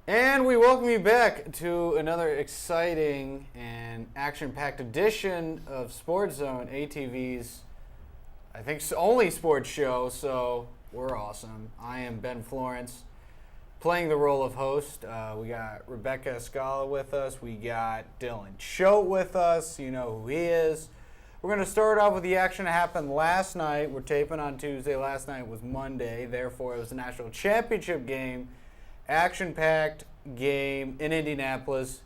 And we welcome you back to another exciting and action-packed edition of SportsZone, ATV's, I think, only sports show, so we're awesome. I am Ben Florence, playing the role of host. We got Rebecca Escala with us. We got Dylan Choate with us. You know who he is. We're going to start off with the action that happened last night. We're taping on Tuesday. Last night was Monday. Therefore, it was the national championship game. Action-packed game in Indianapolis,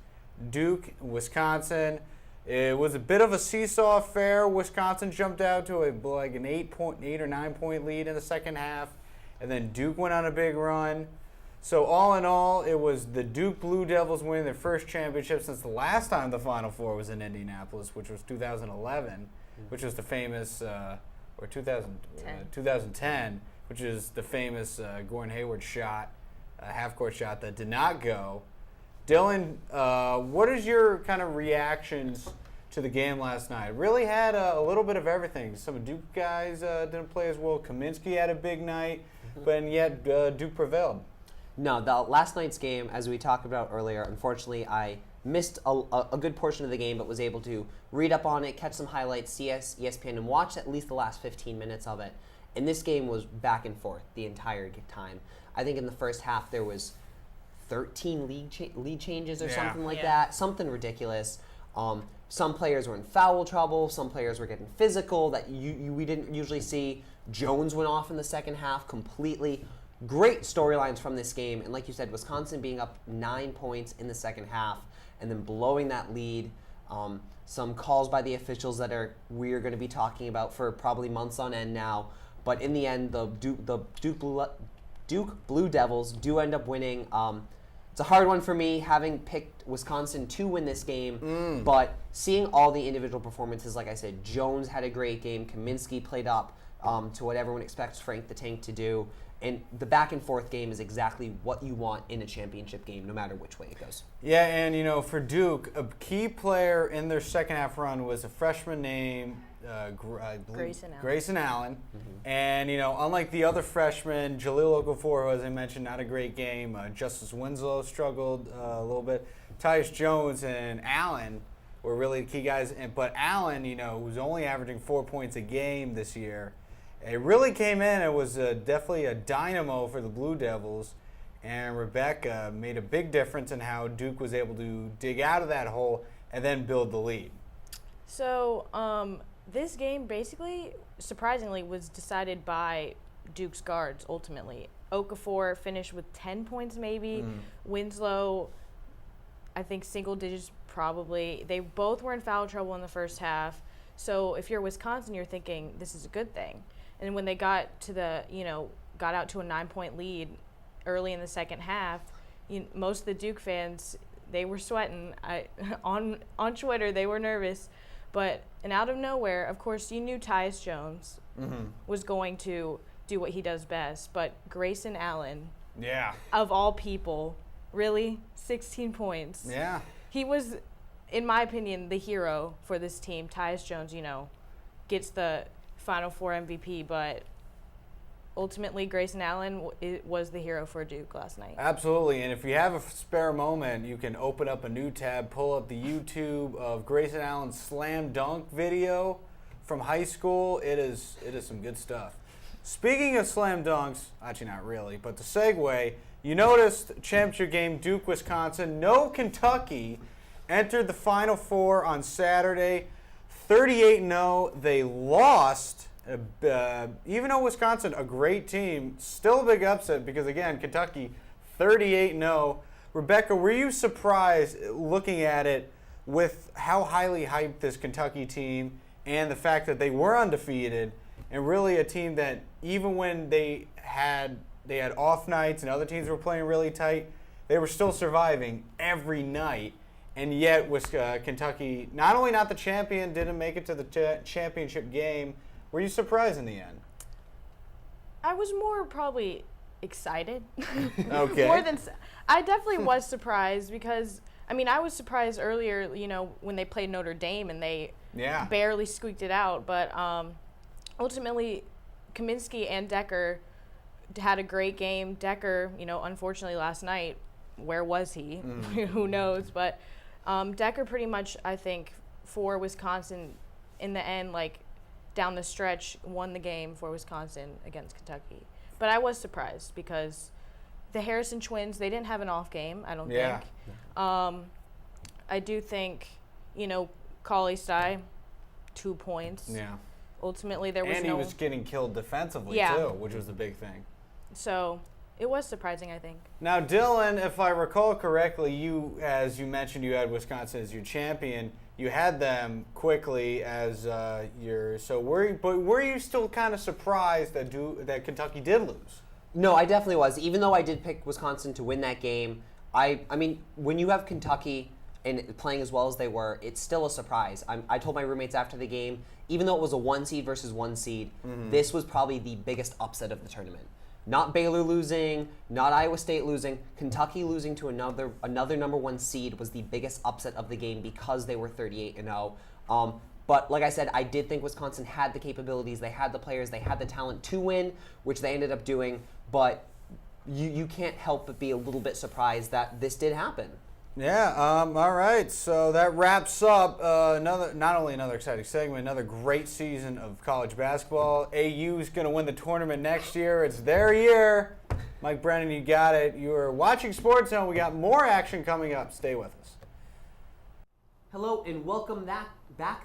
Duke, Wisconsin. It was a bit of a seesaw affair. Wisconsin jumped out to an 8 or 9 point lead in the second half, and then Duke went on a big run. So all in all, it was the Duke Blue Devils winning their first championship since the last time the Final Four was in Indianapolis, which was 2011, which was the famous, or 2010, which is the famous Gordon Hayward shot. A half-court shot that did not go. Dylan, what is your kind of reactions to the game last night? It really had a little bit of everything. Some Duke guys didn't play as well. Kaminsky had a big night, but yet Duke prevailed. No, the last night's game, as we talked about earlier, unfortunately I missed a good portion of the game, but was able to read up on it, catch some highlights, see ESPN, and watch at least the last 15 minutes of it. And this game was back and forth the entire time. I think in the first half there was 13 lead changes or something like that, something ridiculous. Some players were in foul trouble, some players were getting physical that we didn't usually see. Jones went off in the second half completely. Great storylines from this game, and like you said, Wisconsin being up 9 points in the second half and then blowing that lead. Some calls by the officials that we're going to be talking about for probably months on end now. But in the end, the Duke Blue Devils do end up winning. It's a hard one for me, having picked Wisconsin to win this game. But seeing all the individual performances, like I said, Jones had a great game. Kaminsky played up to what everyone expects Frank the Tank to do. And the back-and-forth game is exactly what you want in a championship game, no matter which way it goes. Yeah, and, for Duke, a key player in their second-half run was a freshman named Grayson Allen. Mm-hmm. And, unlike the other freshmen, Jahlil Okafor, who, as I mentioned, not a great game. Justice Winslow struggled a little bit. Tyus Jones and Allen were really the key guys. But Allen, who's only averaging 4 points a game this year, it really came in. It was definitely a dynamo for the Blue Devils. And Rebecca made a big difference in how Duke was able to dig out of that hole and then build the lead. So, this game basically, surprisingly, was decided by Duke's guards ultimately. Okafor finished with 10 points maybe. Winslow, I think single digits probably. They both were in foul trouble in the first half. So if you're Wisconsin, you're thinking this is a good thing. And when they got to got out to a 9-point lead early in the second half, most of the Duke fans, they were sweating. On Twitter, they were nervous. And out of nowhere, of course, you knew Tyus Jones was going to do what he does best. But Grayson Allen, of all people, really, 16 points. Yeah. He was, in my opinion, the hero for this team. Tyus Jones, gets the Final Four MVP, but ultimately Grayson Allen was the hero for Duke last night. Absolutely, and if you have a spare moment, you can open up a new tab, pull up the YouTube of Grayson Allen's slam dunk video from high school. It is some good stuff. Speaking of slam dunks, actually not really, but the segue, you noticed championship game, Duke, Wisconsin. No Kentucky entered the Final Four on Saturday. 38-0. They lost. Even though Wisconsin, a great team, still a big upset because, again, Kentucky, 38-0. Rebecca, were you surprised looking at it with how highly hyped this Kentucky team and the fact that they were undefeated and really a team that even when they had off nights and other teams were playing really tight, they were still surviving every night. And yet, Kentucky, not only not the champion, didn't make it to the championship game. Were you surprised in the end? I was more probably excited. Okay. I definitely was surprised because, I was surprised earlier, when they played Notre Dame and they barely squeaked it out. But ultimately, Kaminsky and Decker had a great game. Decker, unfortunately last night where was he? Who knows? But Decker pretty much, I think, for Wisconsin, in the end, like down the stretch, won the game for Wisconsin against Kentucky. But I was surprised because the Harrison twins, they didn't have an off game, I don't think. I do think, Cauley-Stein, 2 points. Yeah. Ultimately, there was and he was getting killed defensively, too, which was a big thing. So it was surprising, I think. Now, Dylan, if I recall correctly, as you mentioned, you had Wisconsin as your champion. You had them quickly as were you still kind of surprised that Kentucky did lose? No, I definitely was. Even though I did pick Wisconsin to win that game, I mean, when you have Kentucky and playing as well as they were, it's still a surprise. I told my roommates after the game, even though it was a 1 seed versus 1 seed, this was probably the biggest upset of the tournament. Not Baylor losing, not Iowa State losing. Kentucky losing to another number 1 seed was the biggest upset of the game because they were 38-0. But like I said, I did think Wisconsin had the capabilities, they had the players, they had the talent to win, which they ended up doing. But you can't help but be a little bit surprised that this did happen. Yeah, all right. So that wraps up not only another exciting segment, another great season of college basketball. AU is going to win the tournament next year. It's their year. Mike Brennan, you got it. You are watching SportsZone. We got more action coming up. Stay with us. Hello and welcome back.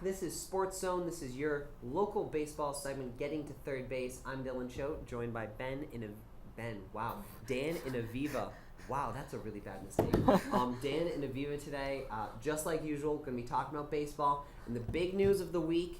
This is SportsZone. This is your local baseball segment, Getting to Third Base. I'm Dylan Choate, joined by Dan in Aviva. Wow, that's a really bad mistake. Dan and Aviva today, just like usual, going to be talking about baseball. And the big news of the week,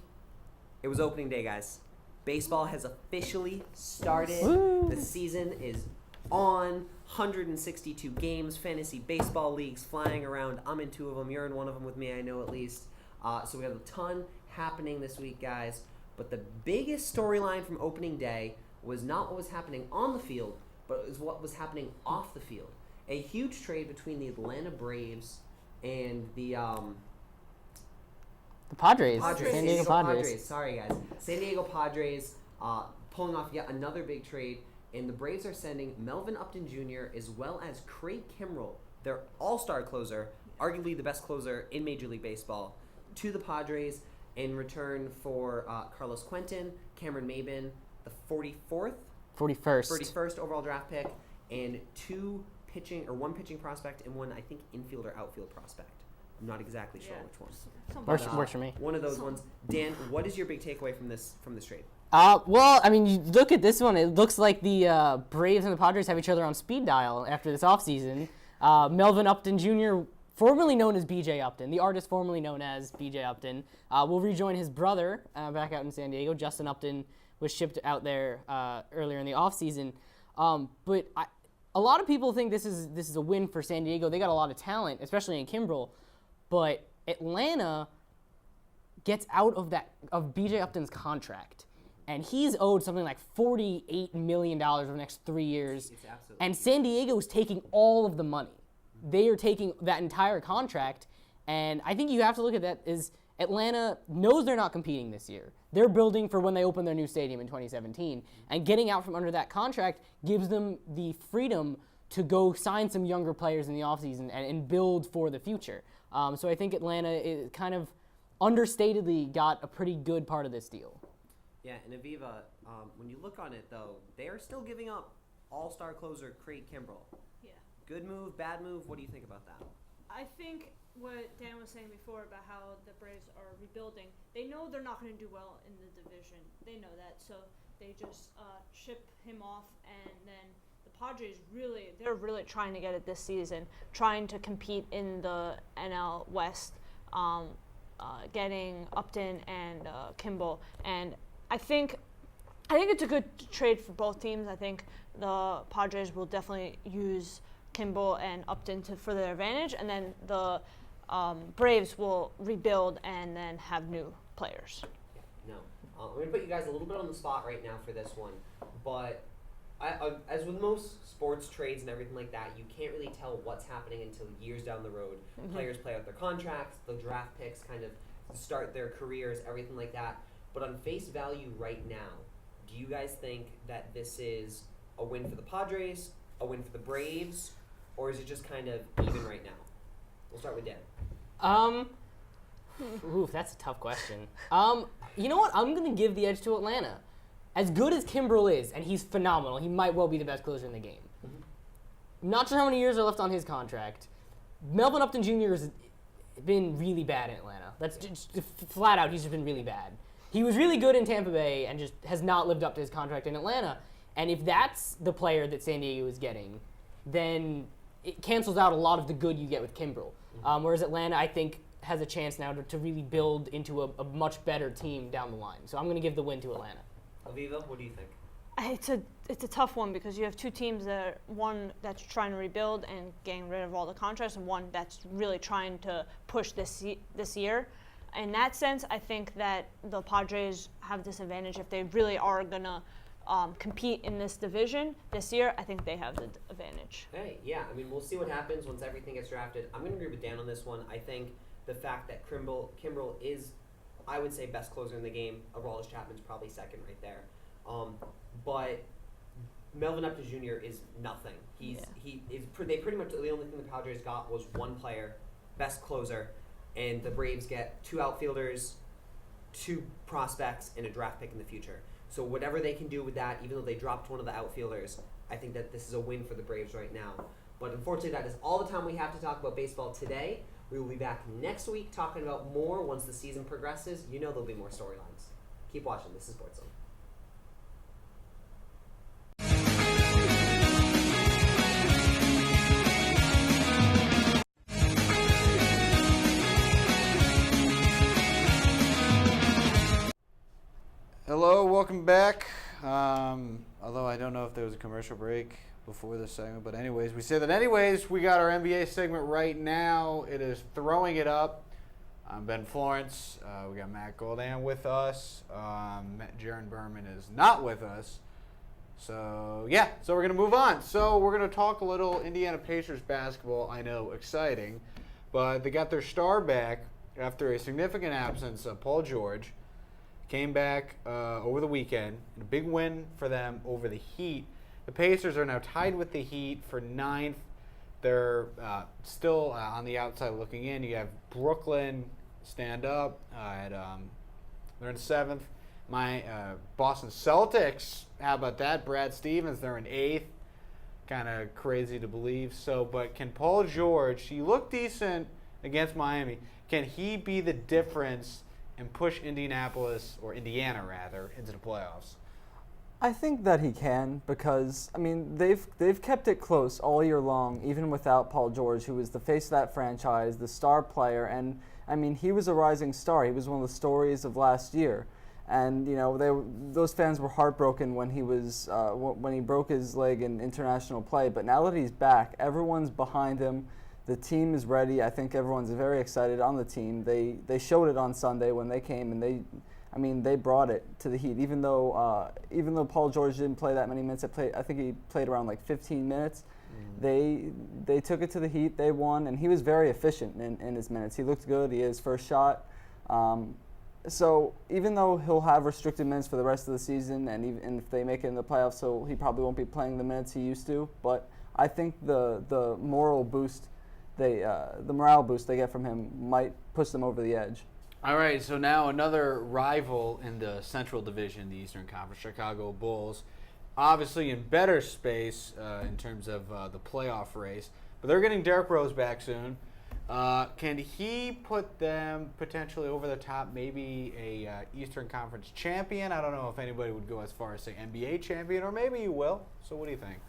it was opening day, guys. Baseball has officially started. Woo. The season is on. 162 games, fantasy baseball leagues flying around. I'm in 2 of them. You're in 1 of them with me, I know at least. So we have a ton happening this week, guys. But the biggest storyline from opening day was not what was happening on the field, but it was what was happening off the field. A huge trade between the Atlanta Braves and the Padres. San Diego Padres. Sorry, guys. San Diego Padres pulling off yet another big trade, and the Braves are sending Melvin Upton Jr. as well as Craig Kimbrell, their all-star closer, arguably the best closer in Major League Baseball, to the Padres in return for Carlos Quentin, Cameron Maybin, the 41st overall draft pick, and 1 pitching prospect and 1, I think, infield or outfield prospect. I'm not exactly sure which one. Works for me. One of those ones. Dan, what is your big takeaway from this trade? Well, I mean, you look at this one. It looks like the Braves and the Padres have each other on speed dial after this offseason. Melvin Upton Jr., formerly known as B.J. Upton, the artist formerly known as B.J. Upton, will rejoin his brother back out in San Diego. Justin Upton was shipped out there earlier in the offseason. But a lot of people think this is a win for San Diego. They got a lot of talent, especially in Kimbrell. But Atlanta gets out of B.J. Upton's contract. And he's owed something like $48 million over the next 3 years. And San Diego is taking all of the money. They are taking that entire contract. And I think you have to look at that as Atlanta knows they're not competing this year. They're building for when they open their new stadium in 2017. And getting out from under that contract gives them the freedom to go sign some younger players in the offseason and build for the future. So I think Atlanta is kind of understatedly got a pretty good part of this deal. Yeah, and Aviva, when you look on it, though, they are still giving up all-star closer Craig Kimbrell. Yeah. Good move, bad move? What do you think about that? I think what Dan was saying before about how the Braves are rebuilding, they know they're not going to do well in the division. They know that, so they just ship him off, and then the Padres they're really trying to get it this season, trying to compete in the NL West, getting Upton and Kimbrell, and I think it's a good trade for both teams. I think the Padres will definitely use Kimbrell and Upton for their advantage, and then the Braves will rebuild and then have new players. No. I'm going to put you guys a little bit on the spot right now for this one, but as with most sports trades and everything like that, you can't really tell what's happening until years down the road. Mm-hmm. Players play out their contracts, the draft picks kind of start their careers, everything like that. But on face value right now, do you guys think that this is a win for the Padres, a win for the Braves, or is it just kind of even right now? We'll start with Dan. Ooh, that's a tough question. You know what? I'm going to give the edge to Atlanta. As good as Kimbrel is, and he's phenomenal, he might well be the best closer in the game. Not sure how many years are left on his contract. Melvin Upton Jr. has been really bad in Atlanta. That's just flat out, he's just been really bad. He was really good in Tampa Bay and just has not lived up to his contract in Atlanta. And if that's the player that San Diego is getting, then it cancels out a lot of the good you get with Kimbrel. Whereas Atlanta, I think, has a chance now to really build into a much better team down the line. So I'm going to give the win to Atlanta. Aviva, what do you think? It's a tough one because you have two teams that one that's trying to rebuild and getting rid of all the contracts, and one that's really trying to push this year. In that sense, I think that the Padres have this advantage if they really are gonna compete in this division this year. I think they have the advantage. Hey, yeah, I mean, we'll see what happens once everything gets drafted. I'm gonna agree with Dan on this one. I think the fact that Kimbrel is, I would say, best closer in the game. Aroldis Chapman's probably second right there. But Melvin Upton Jr. is nothing. They pretty much, the only thing the Padres got was one player, best closer, and the Braves get 2 outfielders, 2 prospects, and a draft pick in the future. So whatever they can do with that, even though they dropped one of the outfielders, I think that this is a win for the Braves right now. But unfortunately, that is all the time we have to talk about baseball today. We will be back next week talking about more once the season progresses. You know there'll be more storylines. Keep watching. This is SportsZone. Hello, welcome back. Although I don't know if there was a commercial break before this segment, but anyways, we say that anyways. We got our NBA segment right now. It is Throwing It Up. I'm Ben Florence. We got Matt Goldan with us. Jaron Berman is not with us. So we're going to move on. So we're going to talk a little Indiana Pacers basketball. I know, exciting. But they got their star back after a significant absence of Paul George. Came back over the weekend. A big win for them over the Heat. The Pacers are now tied with the Heat for 9th. They're still on the outside looking in. You have Brooklyn stand up. They're in 7th. My Boston Celtics, how about that? Brad Stevens, they're in 8th. Kind of crazy to believe. But can Paul George, he looked decent against Miami. Can he be the difference and push Indiana rather, into the playoffs? I think that he can because, I mean, they've kept it close all year long, even without Paul George, who was the face of that franchise, the star player, and, I mean, he was a rising star. He was one of the stories of last year. And, you know, those fans were heartbroken when he broke his leg in international play. But now that he's back, everyone's behind him. The team is ready. I think everyone's very excited on the team. They showed it on Sunday when they came, and they brought it to the Heat. Even though Paul George didn't play that many minutes, I think he played around like 15 minutes. They took it to the Heat. They won, and he was very efficient in his minutes. He looked good. He had his first shot. So even though he'll have restricted minutes for the rest of the season, and if they make it in the playoffs, so he probably won't be playing the minutes he used to. But I think the morale boost they get from him might push them over the edge. All right, so now another rival in the Central Division, the Eastern Conference, Chicago Bulls, obviously in better space in terms of the playoff race, but they're getting Derrick Rose back soon. Can he put them potentially over the top, maybe a Eastern Conference champion? I don't know if anybody would go as far as say NBA champion, or maybe you will. So what do you think?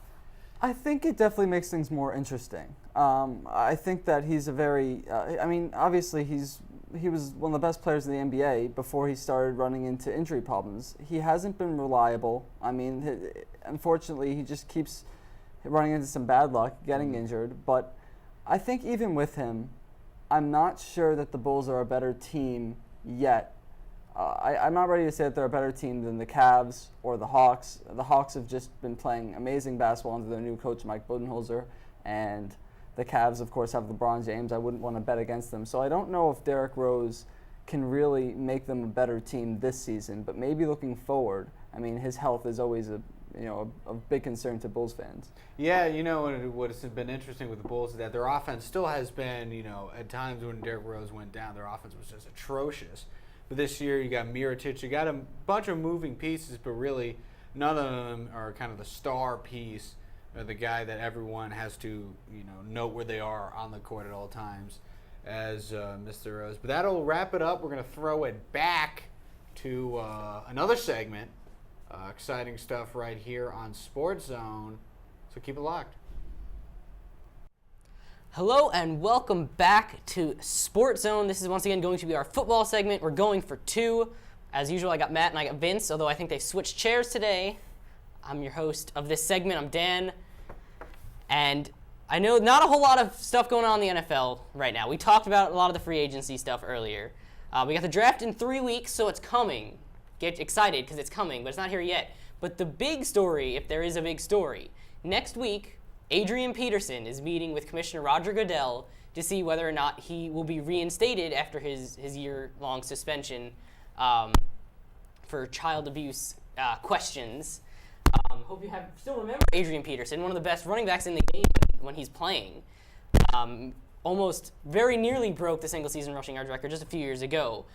I think it definitely makes things more interesting. I think that he's a very, obviously he was one of the best players in the NBA before he started running into injury problems. He hasn't been reliable. I mean, unfortunately, he just keeps running into some bad luck, getting injured. But I think even with him, I'm not sure that the Bulls are a better team yet. I'm not ready to say that they're a better team than the Cavs or the Hawks. The Hawks have just been playing amazing basketball under their new coach, Mike Budenholzer, and the Cavs, of course, have LeBron James. I wouldn't want to bet against them. So I don't know if Derrick Rose can really make them a better team this season, but maybe looking forward. I mean, his health is always a big concern to Bulls fans. Yeah, what's been interesting with the Bulls is that their offense still has been, at times when Derrick Rose went down, their offense was just atrocious. But this year you got Mirotic, you got a bunch of moving pieces, but really none of them are kind of the star piece or the guy that everyone has to, note where they are on the court at all times as Mr. Rose. But that'll wrap it up. We're going to throw it back to another segment. Exciting stuff right here on SportsZone. So keep it locked. Hello and welcome back to SportsZone. This is once again going to be our football segment. We're going for two. As usual, I got Matt and I got Vince, although I think they switched chairs today. I'm your host of this segment. I'm Dan. And I know not a whole lot of stuff going on in the NFL right now. We talked about a lot of the free agency stuff earlier. We got the draft in 3 weeks, so it's coming. Get excited because it's coming, but it's not here yet. But the big story, if there is a big story, next week, Adrian Peterson is meeting with Commissioner Roger Goodell to see whether or not he will be reinstated after his year-long suspension for child abuse questions. Hope you still remember Adrian Peterson, one of the best running backs in the game when he's playing. Almost very nearly broke the single-season rushing yards record just a few years ago.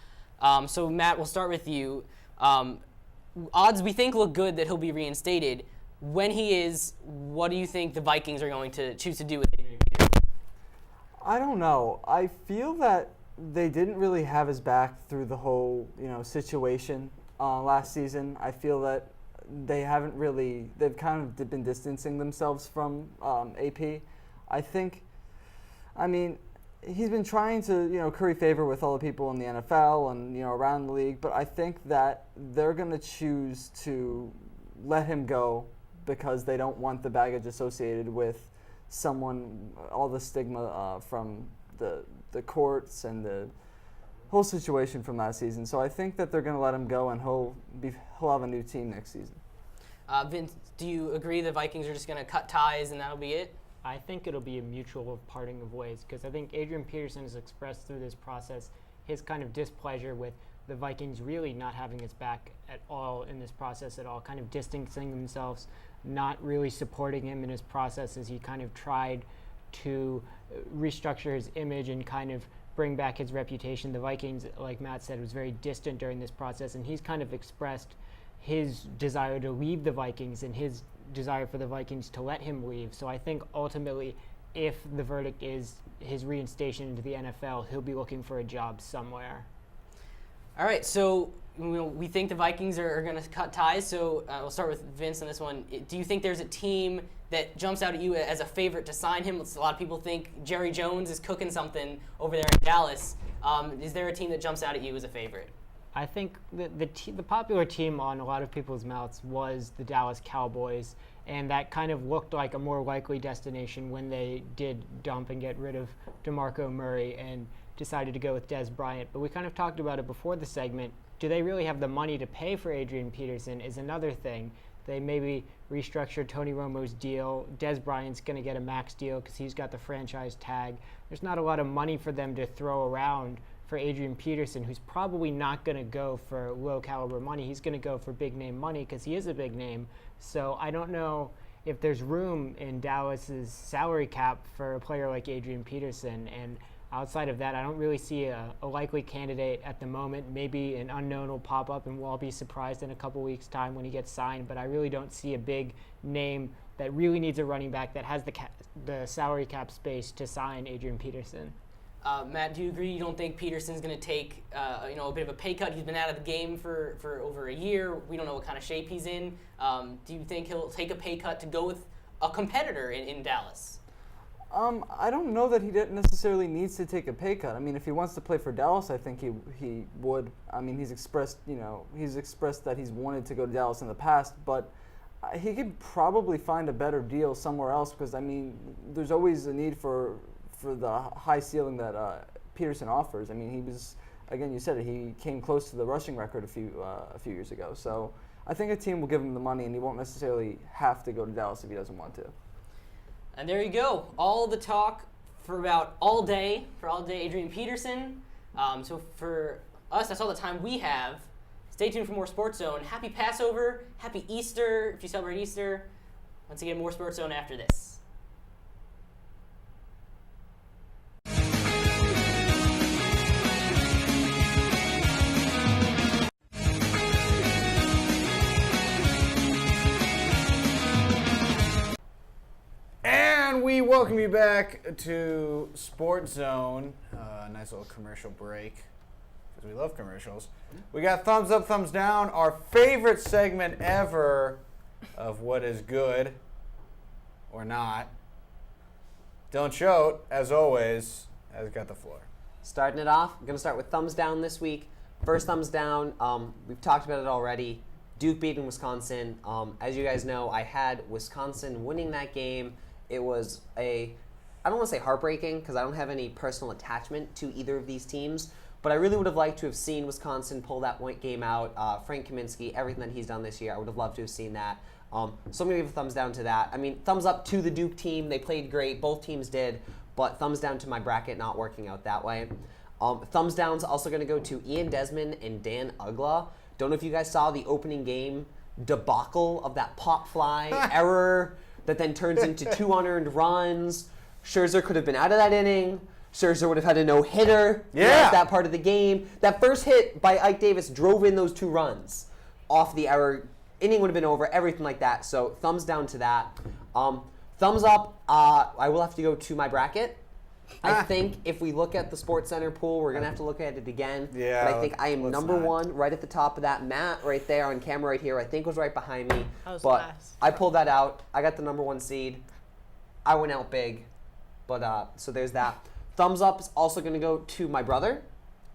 So, Matt, we'll start with you. Odds we think look good that he'll be reinstated. When he is, what do you think the Vikings are going to choose to do with Adrian Peterson? I don't know. I feel that they didn't really have his back through the whole, situation last season. I feel that they've kind of been distancing themselves from AP. He's been trying to, curry favor with all the people in the NFL and, around the league, but I think that they're going to choose to let him go because they don't want the baggage associated with all the stigma from the courts and the whole situation from last season. So I think that they're going to let him go and he'll have a new team next season. Vince, do you agree the Vikings are just going to cut ties and that'll be it? I think it'll be a mutual parting of ways because I think Adrian Peterson has expressed through this process his kind of displeasure with the Vikings really not having his back at all in this process at all, kind of distancing themselves, not really supporting him in his process as he kind of tried to restructure his image and kind of bring back his reputation. The Vikings, like Matt said, was very distant during this process, and he's kind of expressed his desire to leave the Vikings and his desire for the Vikings to let him leave. So I think ultimately, if the verdict is his reinstation into the NFL, he'll be looking for a job somewhere. All right, so we think the Vikings are going to cut ties, so we'll start with Vince on this one. Do you think there's a team that jumps out at you as a favorite to sign him? A lot of people think Jerry Jones is cooking something over there in Dallas. Is there a team that jumps out at you as a favorite? I think the popular team on a lot of people's mouths was the Dallas Cowboys, and that kind of looked like a more likely destination when they did dump and get rid of DeMarco Murray and decided to go with Dez Bryant. But we kind of talked about it before the segment. Do they really have the money to pay for Adrian Peterson is another thing. They maybe restructured Tony Romo's deal. Dez Bryant's going to get a max deal because he's got the franchise tag. There's not a lot of money for them to throw around for Adrian Peterson, who's probably not going to go for low-caliber money. He's going to go for big-name money because he is a big name. So I don't know if there's room in Dallas's salary cap for a player like Adrian Peterson. And outside of that, I don't really see a likely candidate at the moment. Maybe an unknown will pop up, and we'll all be surprised in a couple weeks' time when he gets signed. But I really don't see a big name that really needs a running back that has the salary cap space to sign Adrian Peterson. Matt, do you agree? You don't think Peterson's going to take a bit of a pay cut? He's been out of the game for over a year. We don't know what kind of shape he's in. Do you think he'll take a pay cut to go with a competitor in Dallas? I don't know that he necessarily needs to take a pay cut. I mean, if he wants to play for Dallas, I think he would. I mean, he's expressed that he's wanted to go to Dallas in the past, but he could probably find a better deal somewhere else because, I mean, there's always a need for the high ceiling that Peterson offers. I mean, he was, again, you said it, he came close to the rushing record a few years ago. So I think a team will give him the money, and he won't necessarily have to go to Dallas if he doesn't want to. And there you go. All the talk for about all day Adrian Peterson. So for us, that's all the time we have. Stay tuned for more Sports Zone. Happy Passover, happy Easter if you celebrate Easter. Once again, more Sports Zone after this. And we welcome you back to Sports Zone. Nice little commercial break because we love commercials. We got thumbs up, thumbs down, our favorite segment ever of what is good or not. Dylan Choate, as always, has got the floor. Starting it off, I'm going to start with thumbs down this week. First thumbs down, we've talked about it already. Duke beating Wisconsin. As you guys know, I had Wisconsin winning that game. It was I don't want to say heartbreaking because I don't have any personal attachment to either of these teams, but I really would have liked to have seen Wisconsin pull that game out. Frank Kaminsky, everything that he's done this year, I would have loved to have seen that. So I'm going to give a thumbs down to that. I mean, thumbs up to the Duke team. They played great. Both teams did, but thumbs down to my bracket not working out that way. Thumbs down's also going to go to Ian Desmond and Dan Ugla. Don't know if you guys saw the opening game debacle of that pop fly error that then turns into 2 unearned runs. Scherzer could have been out of that inning. Scherzer would have had a no-hitter at that part of the game. That first hit by Ike Davis drove in those 2 runs off the error. Inning would have been over, everything like that. So thumbs down to that. Thumbs up, I will have to go to my bracket. I think if we look at the Sports Center pool, we're going to have to look at it again. Yeah, but I think I am number 1 right at the top of that. Matt right there on camera right here, I think was right behind me. I was but last. I pulled that out. I got the number 1 seed. I went out big. But so there's that. Thumbs up is also going to go to my brother.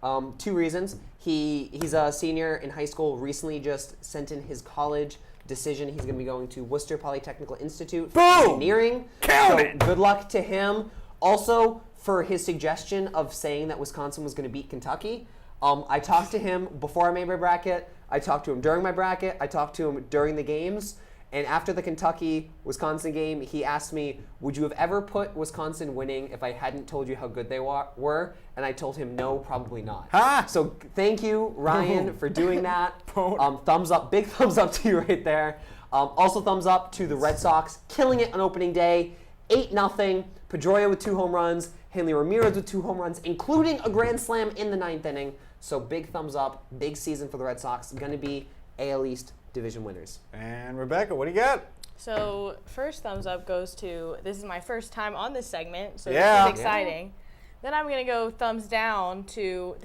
2 reasons. He's a senior in high school, recently just sent in his college decision. He's going to be going to Worcester Polytechnical Institute for engineering. So good luck to him. Also, for his suggestion of saying that Wisconsin was going to beat Kentucky, I talked to him before I made my bracket. I talked to him during my bracket. I talked to him during the games. And after the Kentucky-Wisconsin game, he asked me, would you have ever put Wisconsin winning if I hadn't told you how good they were? And I told him, no, probably not. So thank you, Ryan, for doing that. Thumbs up, big thumbs up to you right there. Also thumbs up to the Red Sox, killing it on opening day. 8-0, Pedroia with 2 home runs, Hanley Ramirez with 2 home runs, including a grand slam in the 9th inning. So big thumbs up, big season for the Red Sox. Going to be AL East division winners. And Rebecca, what do you got? So first thumbs up goes to, this is my first time on this segment, so Yeah. this is exciting. Then I'm going to go thumbs down to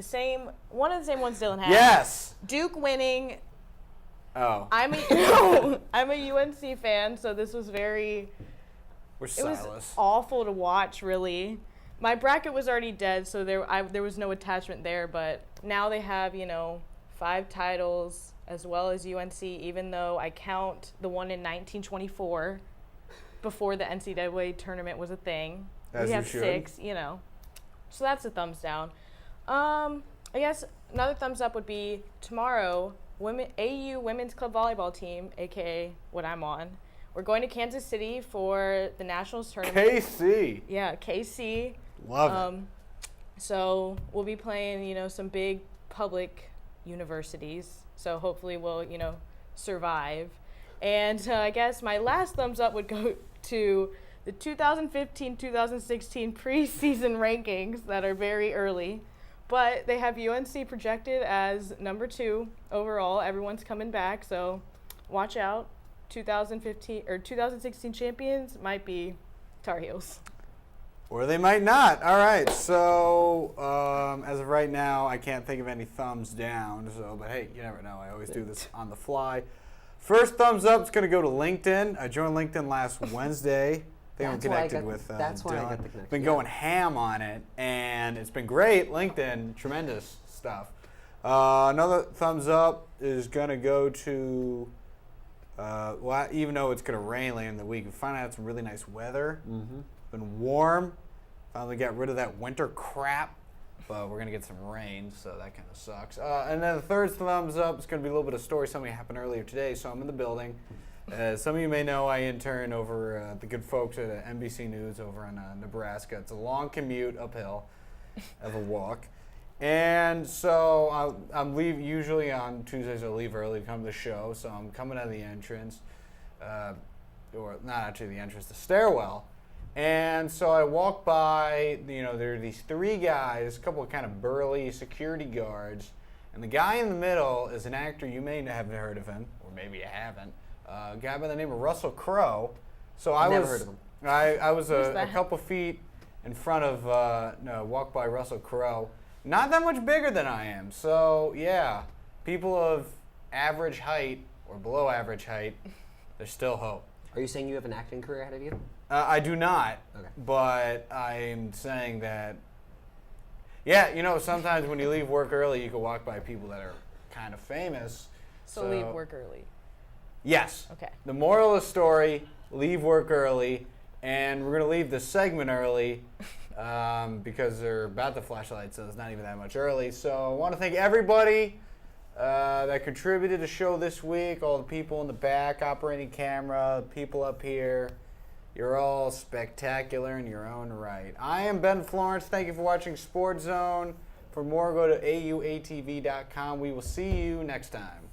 one of the same ones Dylan had. Yes. Duke winning. Oh. I'm a UNC fan, so this was We're it was Silas. awful to watch, really. My bracket was already dead, so there was no attachment there, but now they have, 5 titles as well as UNC, even though I count the one in 1924 before the NCAA tournament was a thing. As we you have should. 6, So that's a thumbs down. I guess another thumbs up would be tomorrow, AU Women's Club Volleyball Team, aka what I'm on. We're going to Kansas City for the Nationals tournament. KC. Yeah, KC. Love it. So we'll be playing, some big public universities. So hopefully we'll, survive. And I guess my last thumbs up would go to the 2015-2016 preseason rankings that are very early. But they have UNC projected as number 2 overall. Everyone's coming back, so watch out. 2015 or 2016 champions might be Tar Heels. Or they might not. All right. So as of right now, I can't think of any thumbs down. But hey, you never know. I always do this on the fly. First thumbs up is going to go to LinkedIn. I joined LinkedIn last Wednesday. I think I'm connected with Dylan. That's why I got the connection. Been going ham on it, and it's been great. LinkedIn, tremendous stuff. Another thumbs up is going to go to, even though it's going to rain later in the week, we finally had some really nice weather. Mm-hmm. Been warm. Finally got rid of that winter crap, but we're going to get some rain, so that kind of sucks. And then the third thumbs up is going to be a little bit of story, something happened earlier today, so I'm in the building. Some of you may know I intern over the good folks at NBC News over in Nebraska. It's a long commute uphill of a walk. And so I'm usually on Tuesdays I leave early to come to the show, so I'm coming out of the entrance, or not actually the entrance, the stairwell. And so I walk by, there are these three guys, a couple of kind of burly security guards, and the guy in the middle is an actor you may have heard of him, or maybe you haven't, a guy by the name of Russell Crowe. So Never heard of him. I was a that? couple feet in front of, walk by Russell Crowe. Not that much bigger than I am. So, yeah, people of average height or below average height, there's still hope. Are you saying you have an acting career ahead of you? I do not, Okay. but I'm saying that, yeah, sometimes when you leave work early, you can walk by people that are kind of famous. So leave work early. Yes. Okay. The moral of the story, leave work early, and we're going to leave this segment early because they're about the flashlight, so it's not even that much early. So I want to thank everybody that contributed to the show this week, all the people in the back, operating camera, people up here. You're all spectacular in your own right. I am Ben Florence. Thank you for watching SportsZone. For more, go to auatv.com. We will see you next time.